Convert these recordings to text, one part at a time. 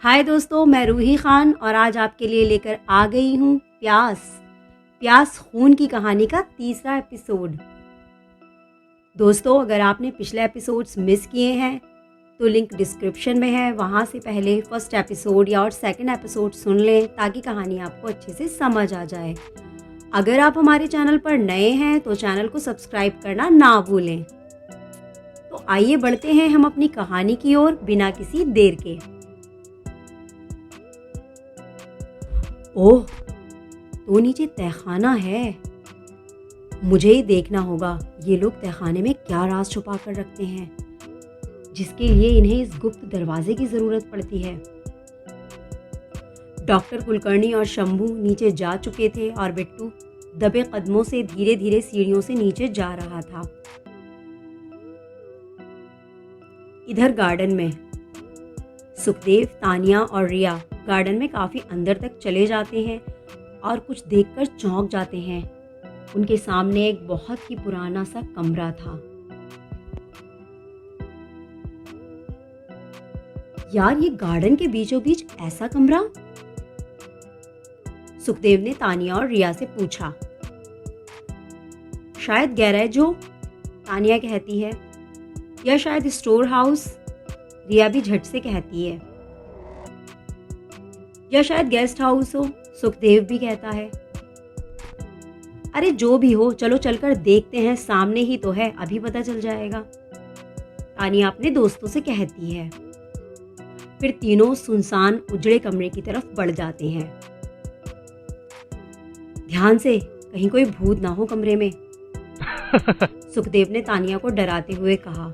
हाय दोस्तों, मैं रूही खान और आज आपके लिए लेकर आ गई हूँ प्यास खून की कहानी का तीसरा एपिसोड। दोस्तों, अगर आपने पिछले एपिसोड्स मिस किए हैं तो लिंक डिस्क्रिप्शन में है, वहाँ से पहले फर्स्ट एपिसोड या और सेकंड एपिसोड सुन लें ताकि कहानी आपको अच्छे से समझ आ जाए। अगर आप हमारे चैनल पर नए हैं तो चैनल को सब्सक्राइब करना ना भूलें। तो आइए बढ़ते हैं हम अपनी कहानी की ओर बिना किसी देर के। ओह, तो नीचे तहखाना है। मुझे ही देखना होगा ये लोग तहखाने में क्या राज छुपा कर रखते हैं जिसके लिए इन्हें इस गुप्त दरवाजे की जरूरत पड़ती है। डॉक्टर कुलकर्णी और शंभू नीचे जा चुके थे और बिट्टू दबे कदमों से धीरे धीरे सीढ़ियों से नीचे जा रहा था। इधर गार्डन में सुखदेव, तानिया और रिया गार्डन में काफी अंदर तक चले जाते हैं और कुछ देखकर चौंक जाते हैं। उनके सामने एक बहुत ही पुराना सा कमरा था। यार, ये गार्डन के बीचों बीच ऐसा कमरा? सुखदेव ने तानिया और रिया से पूछा। शायद गैरेज हो, तानिया कहती है, या शायद स्टोर हाउस, रिया भी झट से कहती है, या शायद गेस्ट हाउस हो, सुखदेव भी कहता है। अरे जो भी हो, चलो चलकर देखते हैं, सामने ही तो है, अभी पता चल जाएगा, तानिया अपने दोस्तों से कहती है। फिर तीनों सुनसान उजड़े कमरे की तरफ बढ़ जाते हैं। ध्यान से, कहीं कोई भूत ना हो कमरे में, सुखदेव ने तानिया को डराते हुए कहा।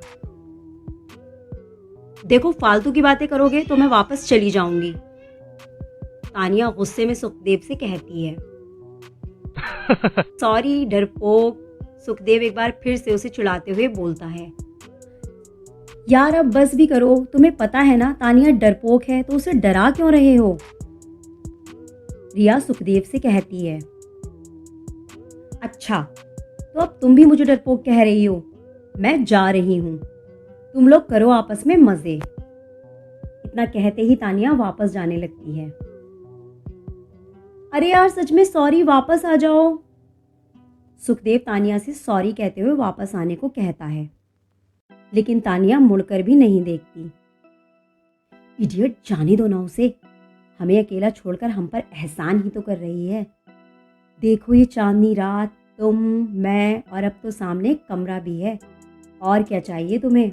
देखो, फालतू की बातें करोगे तो मैं वापस चली जाऊंगी, तानिया गुस्से में सुखदेव से कहती है। सॉरी डरपोक, सुखदेव एक बार फिर से उसे चिढ़ाते हुए बोलता है। यार, अब बस भी करो, तुम्हें पता है ना तानिया डरपोक है, तो उसे डरा क्यों रहे हो, रिया सुखदेव से कहती है। अच्छा, तो अब तुम भी मुझे डरपोक कह रही हो। मैं जा रही हूँ, तुम लोग करो आपस में मजे। इतना कहते ही तानिया वापस जाने लगती है। अरे यार, सच में सॉरी, वापस आ जाओ, सुखदेव तानिया से सॉरी कहते हुए वापस आने को कहता है, लेकिन तानिया मुड़कर भी नहीं देखती। इडियट, जाने दो ना उसे, हमें अकेला छोड़कर हम पर एहसान ही तो कर रही है। देखो, ये चांदनी रात, तुम, मैं और अब तो सामने एक कमरा भी है, और क्या चाहिए तुम्हें।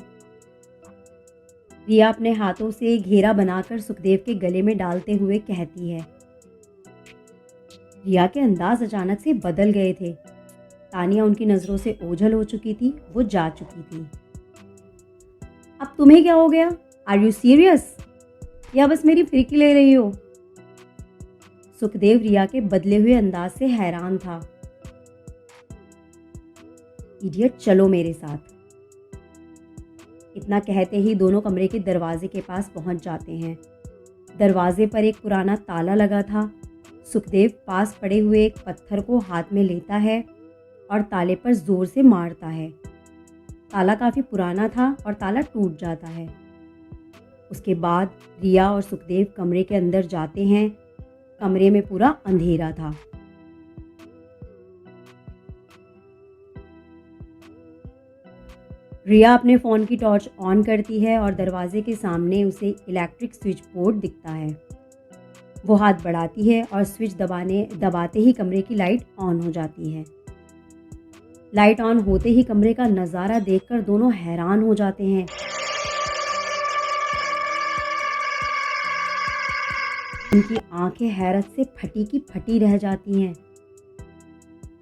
रिया अपने हाथों से घेरा बनाकर सुखदेव के गले में डालते हुए कहती है। रिया के अंदाज अचानक से बदल गए थे। तानिया उनकी नजरों से ओझल हो चुकी थी, वो जा चुकी थी। अब तुम्हें क्या हो गया? आर यू सीरियस, या बस मेरी फिरकी ले रही हो? सुखदेव रिया के बदले हुए अंदाज से हैरान था। इडियट, चलो मेरे साथ। इतना कहते ही दोनों कमरे के दरवाजे के पास पहुंच जाते हैं। दरवाजे पर एक पुराना ताला लगा था। सुखदेव पास पड़े हुए एक पत्थर को हाथ में लेता है और ताले पर जोर से मारता है। ताला काफी पुराना था और ताला टूट जाता है। उसके बाद रिया और सुखदेव कमरे के अंदर जाते हैं। कमरे में पूरा अंधेरा था। रिया अपने फ़ोन की टॉर्च ऑन करती है और दरवाजे के सामने उसे इलेक्ट्रिक स्विच बोर्ड दिखता है। वो हाथ बढ़ाती है और स्विच दबाते ही कमरे की लाइट ऑन हो जाती है। लाइट ऑन होते ही कमरे का नज़ारा देखकर दोनों हैरान हो जाते हैं। उनकी आंखें हैरत से फटी की फटी रह जाती हैं।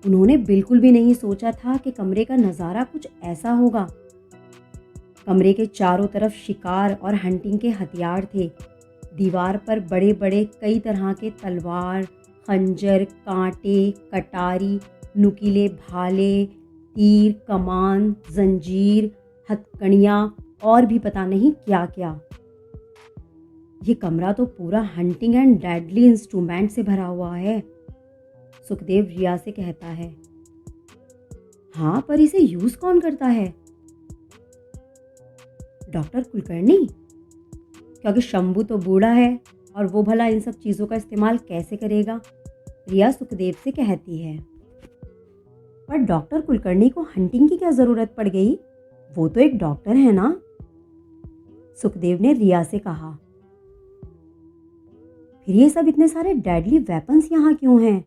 उन्होंने बिल्कुल भी नहीं सोचा था कि कमरे का नज़ारा कुछ ऐसा होगा। कमरे के चारों तरफ शिकार और हंटिंग के हथियार थे। दीवार पर बड़े बड़े कई तरह के तलवार, खंजर, कांटे, कटारी, नुकीले भाले, तीर, कमान, जंजीर, हथकड़ियाँ और भी पता नहीं क्या क्या। ये कमरा तो पूरा हंटिंग एंड डेडली इंस्ट्रूमेंट से भरा हुआ है, सुखदेव रिया से कहता है। हाँ, पर इसे यूज कौन करता है? डॉक्टर कुलकर्णी, क्योंकि शंभू तो बूढ़ा है और वो भला इन सब चीज़ों का इस्तेमाल कैसे करेगा, रिया सुखदेव से कहती है। पर डॉक्टर कुलकर्णी को हंटिंग की क्या ज़रूरत पड़ गई, वो तो एक डॉक्टर है ना, सुखदेव ने रिया से कहा। फिर ये सब इतने सारे डेडली वेपन्स यहाँ क्यों हैं,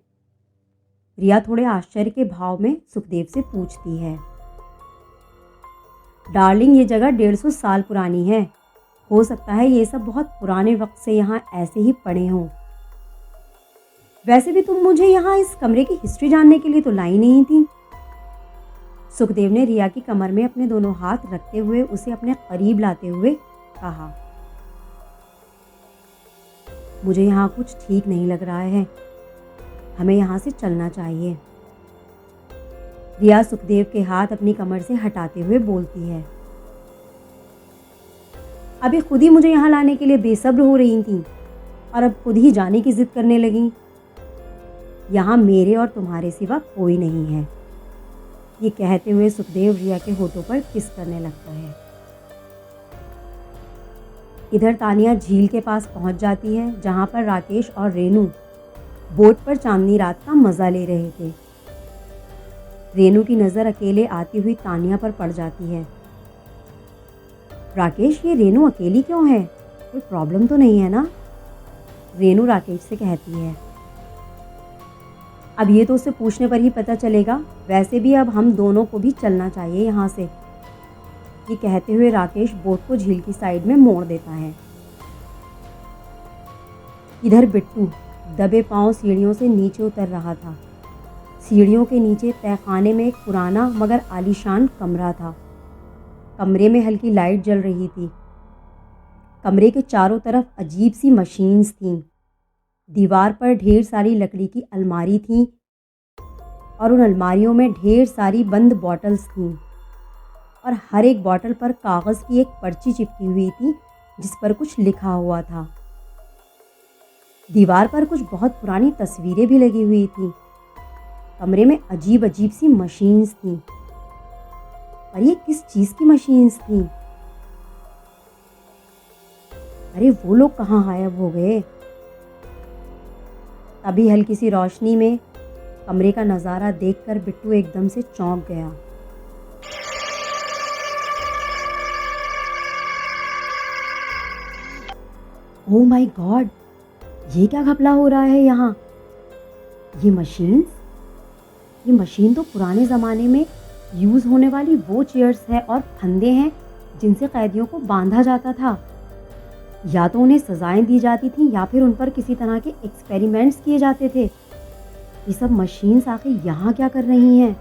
रिया थोड़े आश्चर्य के भाव में सुखदेव से पूछती है। डार्लिंग, ये जगह 150 साल पुरानी है, हो सकता है ये सब बहुत पुराने वक्त से यहाँ ऐसे ही पड़े हों। वैसे भी तुम मुझे यहाँ इस कमरे की हिस्ट्री जानने के लिए तो लाई नहीं थी, सुखदेव ने रिया की कमर में अपने दोनों हाथ रखते हुए उसे अपने करीब लाते हुए कहा। मुझे यहाँ कुछ ठीक नहीं लग रहा है, हमें यहाँ से चलना चाहिए, रिया सुखदेव के हाथ अपनी कमर से हटाते हुए बोलती है। अभी खुद ही मुझे यहाँ लाने के लिए बेसब्र हो रही थी और अब खुद ही जाने की जिद करने लगी। यहाँ मेरे और तुम्हारे सिवा कोई नहीं है, ये कहते हुए सुखदेव रिया के होठों पर किस करने लगता है। इधर तानिया झील के पास पहुंच जाती है, जहां पर राकेश और रेनू बोट पर चांदनी रात का मजा ले रहे थे। रेनू की नज़र अकेले आती हुई तानिया पर पड़ जाती है। राकेश, ये रेनू अकेली क्यों है, कोई प्रॉब्लम तो नहीं है ना, रेनू राकेश से कहती है। अब ये तो उससे पूछने पर ही पता चलेगा, वैसे भी अब हम दोनों को भी चलना चाहिए यहाँ से, ये कहते हुए राकेश बोट को झील की साइड में मोड़ देता है। इधर बिट्टू दबे पांव सीढ़ियों से नीचे उतर रहा था। सीढ़ियों के नीचे तहखाने में एक पुराना मगर आलीशान कमरा था। कमरे में हल्की लाइट जल रही थी। कमरे के चारों तरफ अजीब सी मशीन्स थीं। दीवार पर ढेर सारी लकड़ी की अलमारी थी और उन अलमारियों में ढेर सारी बंद बॉटल्स थीं और हर एक बॉटल पर कागज़ की एक पर्ची चिपकी हुई थी जिस पर कुछ लिखा हुआ था। दीवार पर कुछ बहुत पुरानी तस्वीरें भी लगी हुई थीं। कमरे में अजीब अजीब सी मशीन्स थीं। पर ये किस चीज़ की मशीन्स थीं? अरे वो लोग कहाँ गायब हो गए? तभी हल्की सी रोशनी में कमरे का नज़ारा देखकर बिट्टू एकदम से चौंक गया। ओह माय गॉड, ये क्या घपला हो रहा है यहाँ? ये मशीन तो पुराने ज़माने में यूज़ होने वाली वो चेयर्स है और फंदे हैं जिनसे कैदियों को बांधा जाता था। या तो उन्हें सजाएं दी जाती थी या फिर उन पर किसी तरह के एक्सपेरिमेंट्स किए जाते थे। ये सब मशीन्स आखिर यहाँ क्या कर रही हैं?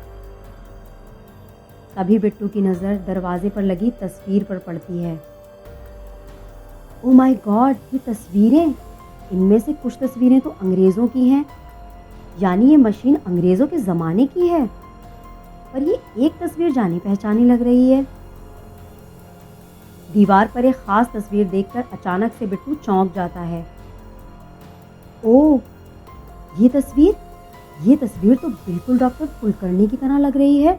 तभी बिट्टू की नज़र दरवाजे पर लगी तस्वीर पर पड़ती है। ओह माय गॉड, ये तस्वीरें, इनमें से कुछ तस्वीरें तो अंग्रेज़ों की हैं, यानी ये मशीन अंग्रेज़ों के ज़माने की है। पर ये एक तस्वीर जानी पहचानी लग रही है। दीवार पर एक ख़ास तस्वीर देखकर अचानक से बिट्टू चौंक जाता है। ओह, ये तस्वीर तो बिल्कुल डॉक्टर कुलकर्णी की तरह लग रही है।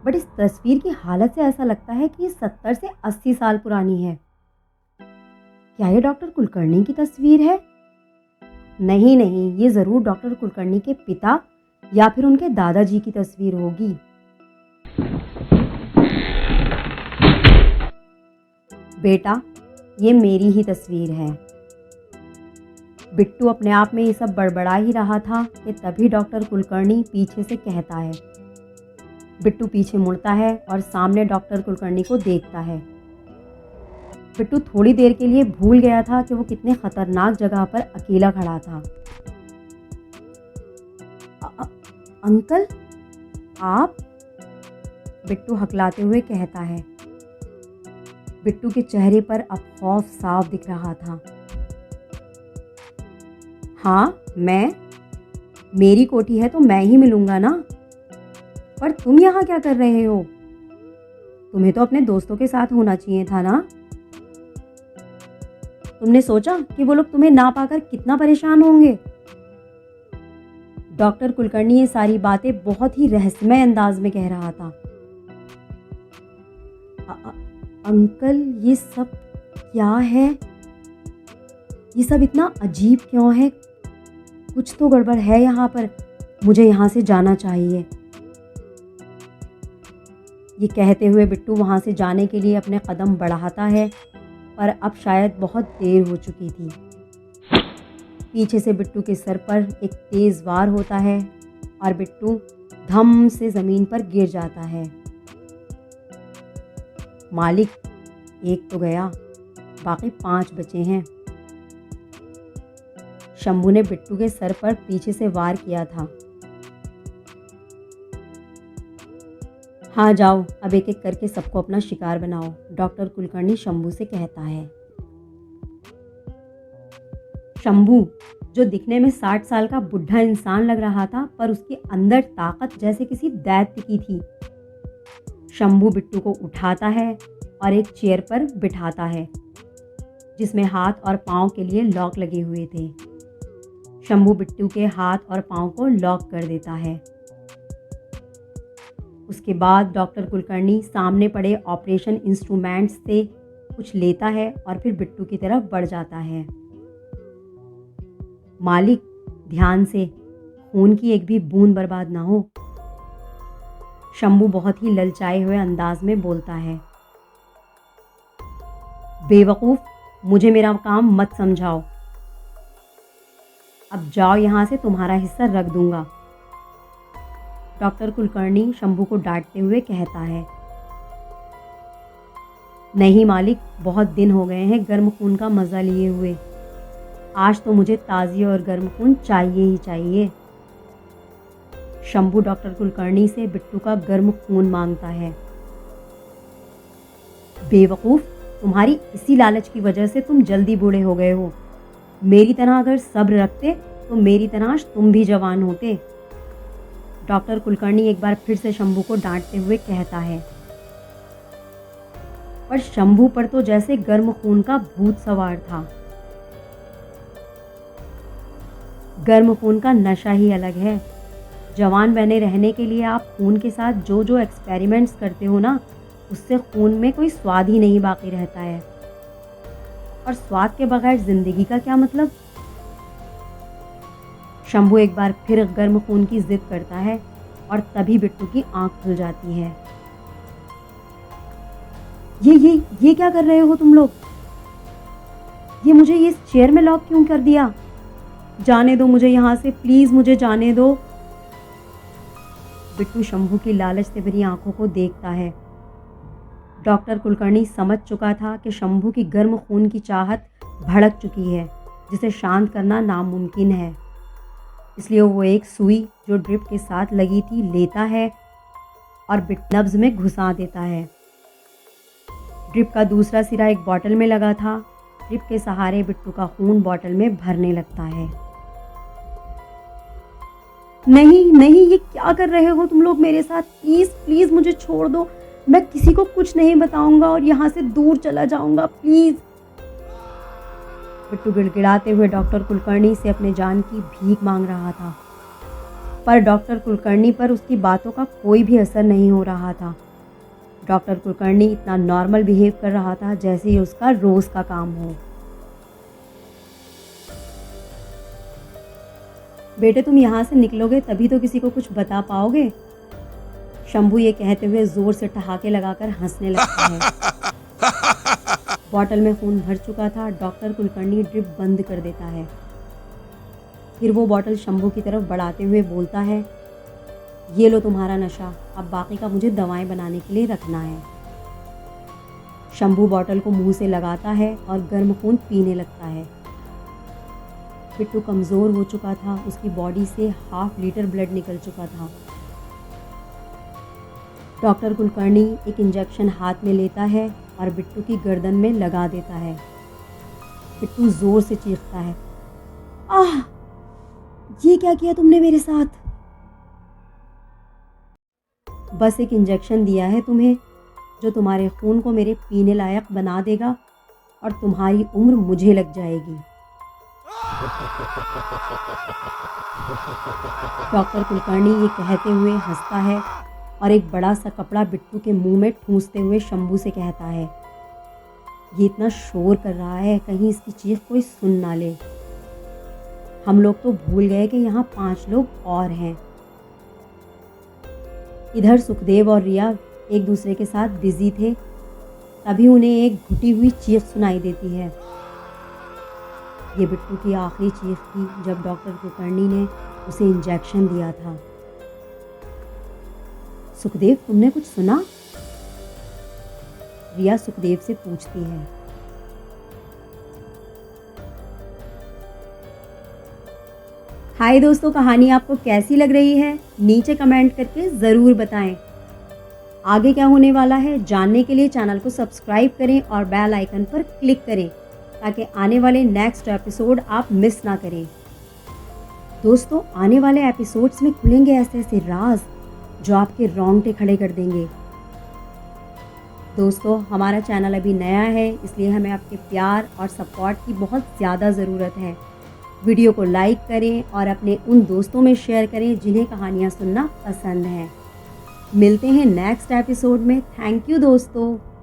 बट इस तस्वीर की हालत से ऐसा लगता है कि ये 70 से 80 साल पुरानी है। क्या ये डॉक्टर कुलकर्णी की तस्वीर है? नहीं, ये ज़रूर डॉक्टर कुलकर्णी के पिता या फिर उनके दादाजी की तस्वीर होगी। बेटा, ये मेरी ही तस्वीर है। बिट्टू अपने आप में ये सब बड़बड़ा ही रहा था कि तभी डॉक्टर कुलकर्णी पीछे से कहता है। बिट्टू पीछे मुड़ता है और सामने डॉक्टर कुलकर्णी को देखता है। बिट्टू थोड़ी देर के लिए भूल गया था कि वो कितने खतरनाक जगह पर अकेला खड़ा था। अंकल, आप? बिट्टू हकलाते हुए कहता है। बिट्टू के चेहरे पर अब खौफ साफ दिख रहा था। हाँ, मेरी कोठी है तो मैं ही मिलूंगा ना। पर तुम यहाँ क्या कर रहे हो? तुम्हें तो अपने दोस्तों के साथ होना चाहिए था ना। तुमने सोचा कि वो लोग तुम्हें ना पाकर कितना परेशान होंगे? डॉक्टर कुलकर्णी ये सारी बातें बहुत ही रहस्यमय अंदाज में कह रहा था। अंकल, ये सब क्या है? ये सब इतना अजीब क्यों है? कुछ तो गड़बड़ है यहाँ पर। मुझे यहाँ से जाना चाहिए। ये कहते हुए बिट्टू वहाँ से जाने के लिए अपने कदम बढ़ाता है, पर अब शायद बहुत देर हो चुकी थी। पीछे से बिट्टू के सर पर एक तेज़ वार होता है और बिट्टू धम से ज़मीन पर गिर जाता है। मालिक, एक तो गया, बाकी 5 बचे हैं। शंभू ने बिट्टू के सर पर पीछे से वार किया था। हाँ जाओ, अब एक एक करके सबको अपना शिकार बनाओ, डॉक्टर कुलकर्णी शंभू से कहता है। शंभू, जो दिखने में 60 साल का बुढ़ा इंसान लग रहा था, पर उसके अंदर ताकत जैसे किसी दैत्य की थी। शंभू बिट्टू को उठाता है और एक चेयर पर बिठाता है, जिसमें हाथ और पाँव के लिए लॉक लगे हुए थे। शंभू बिट्टू के हाथ और पाँव को लॉक कर देता है। उसके बाद डॉक्टर कुलकर्णी सामने पड़े ऑपरेशन इंस्ट्रूमेंट्स से कुछ लेता है और फिर बिट्टू की तरफ बढ़ जाता है। मालिक, ध्यान से, खून की एक भी बूंद बर्बाद ना हो। शंभू बहुत ही ललचाए हुए अंदाज में बोलता है। बेवकूफ़, मुझे मेरा काम मत समझाओ। अब जाओ यहाँ से, तुम्हारा हिस्सा रख दूंगा, डॉक्टर कुलकर्णी शंभू को डांटते हुए कहता है। नहीं मालिक, बहुत दिन हो गए हैं गर्म खून का मज़ा लिए हुए। आज तो मुझे ताज़ी और गर्म खून चाहिए ही चाहिए। शंभू डॉक्टर कुलकर्णी से बिट्टू का गर्म खून मांगता है। बेवकूफ़, तुम्हारी इसी लालच की वजह से तुम जल्दी बूढ़े हो गए हो। मेरी तरह अगर सब्र रखते तो मेरी तरह आज तुम भी जवान होते, डॉक्टर कुलकर्णी एक बार फिर से शंभू को डांटते हुए कहता है। पर शंभू पर तो जैसे गर्म खून का भूत सवार था। गर्म खून का नशा ही अलग है। जवान बने रहने के लिए आप खून के साथ जो जो एक्सपेरिमेंट्स करते हो ना, उससे खून में कोई स्वाद ही नहीं बाकी रहता है। और स्वाद के बगैर जिंदगी का क्या मतलब? शंभू एक बार फिर गर्म खून की जिद करता है और तभी बिट्टू की आंख खुल जाती है। ये क्या कर रहे हो तुम लोग? ये मुझे इस चेयर में लॉक क्यों कर दिया? जाने दो मुझे यहाँ से, प्लीज मुझे जाने दो। बिट्टू शंभू की लालच से भरी आंखों को देखता है। डॉक्टर कुलकर्णी समझ चुका था कि शंभू की गर्म खून की चाहत भड़क चुकी है, जिसे शांत करना नामुमकिन है। इसलिए वो एक सुई जो ड्रिप के साथ लगी थी लेता है और नब्ज में घुसा देता है। ड्रिप का दूसरा सिरा एक बोतल में लगा था। ड्रिप के सहारे बिट्टू का खून बोतल में भरने लगता है। नहीं, ये क्या कर रहे हो तुम लोग मेरे साथ? प्लीज मुझे छोड़ दो। मैं किसी को कुछ नहीं बताऊंगा और यहाँ से दूर चला जाऊंगा, प्लीज। बिट्टू गिड़गिड़ाते हुए डॉक्टर कुलकर्णी से अपने जान की भीख मांग रहा था, पर डॉक्टर कुलकर्णी पर उसकी बातों का कोई भी असर नहीं हो रहा था। डॉक्टर कुलकर्णी इतना नॉर्मल बिहेव कर रहा था जैसे ही उसका रोज का काम हो। बेटे, तुम यहाँ से निकलोगे तभी तो किसी को कुछ बता पाओगे। शंभू ये कहते हुए जोर से ठहाके लगाकर हंसने लगता है। बोतल में खून भर चुका था। डॉक्टर कुलकर्णी ड्रिप बंद कर देता है। फिर वो बोतल शंभू की तरफ बढ़ाते हुए बोलता है, ये लो तुम्हारा नशा, अब बाकी का मुझे दवाएं बनाने के लिए रखना है। शंभू बोतल को मुंह से लगाता है और गर्म खून पीने लगता है। बिट्टू कमज़ोर हो चुका था, उसकी बॉडी से 1/2 लीटर ब्लड निकल चुका था। डॉक्टर कुलकर्णी एक इंजेक्शन हाथ में लेता है और बिट्टू की गर्दन में लगा देता है। बिट्टू जोर से चीखता है, आह! ये क्या किया तुमने मेरे साथ? बस एक इंजेक्शन दिया है तुम्हें, जो तुम्हारे खून को मेरे पीने लायक बना देगा और तुम्हारी उम्र मुझे लग जाएगी। डॉक्टर कुलकर्णी ये कहते हुए हंसता है और एक बड़ा सा कपड़ा बिट्टू के मुंह में ठूंसते हुए शंभू से कहता है, ये इतना शोर कर रहा है, कहीं इसकी चीख कोई सुन ना ले। हम लोग तो भूल गए कि यहाँ 5 लोग और हैं। इधर सुखदेव और रिया एक दूसरे के साथ बिजी थे, तभी उन्हें एक घुटी हुई चीख सुनाई देती है। ये बिट्टू की आखिरी चीख थी जब डॉक्टर कुलकर्णी ने उसे इंजेक्शन दिया था। सुखदेव, तुमने कुछ सुना? रिया सुखदेव से पूछती है। हाय दोस्तों, कहानी आपको कैसी लग रही है? नीचे कमेंट करके ज़रूर बताएं। आगे क्या होने वाला है जानने के लिए चैनल को सब्सक्राइब करें और बेल आइकन पर क्लिक करें ताकि आने वाले नेक्स्ट एपिसोड आप मिस ना करें। दोस्तों, आने वाले एपिसोड्स में खुलेंगे ऐसे ऐसे राज जो आपके रोंगटे खड़े कर देंगे। दोस्तों, हमारा चैनल अभी नया है, इसलिए हमें आपके प्यार और सपोर्ट की बहुत ज़्यादा ज़रूरत है। वीडियो को लाइक करें और अपने उन दोस्तों में शेयर करें जिन्हें कहानियाँ सुनना पसंद है। मिलते हैं नेक्स्ट एपिसोड में। थैंक यू दोस्तों।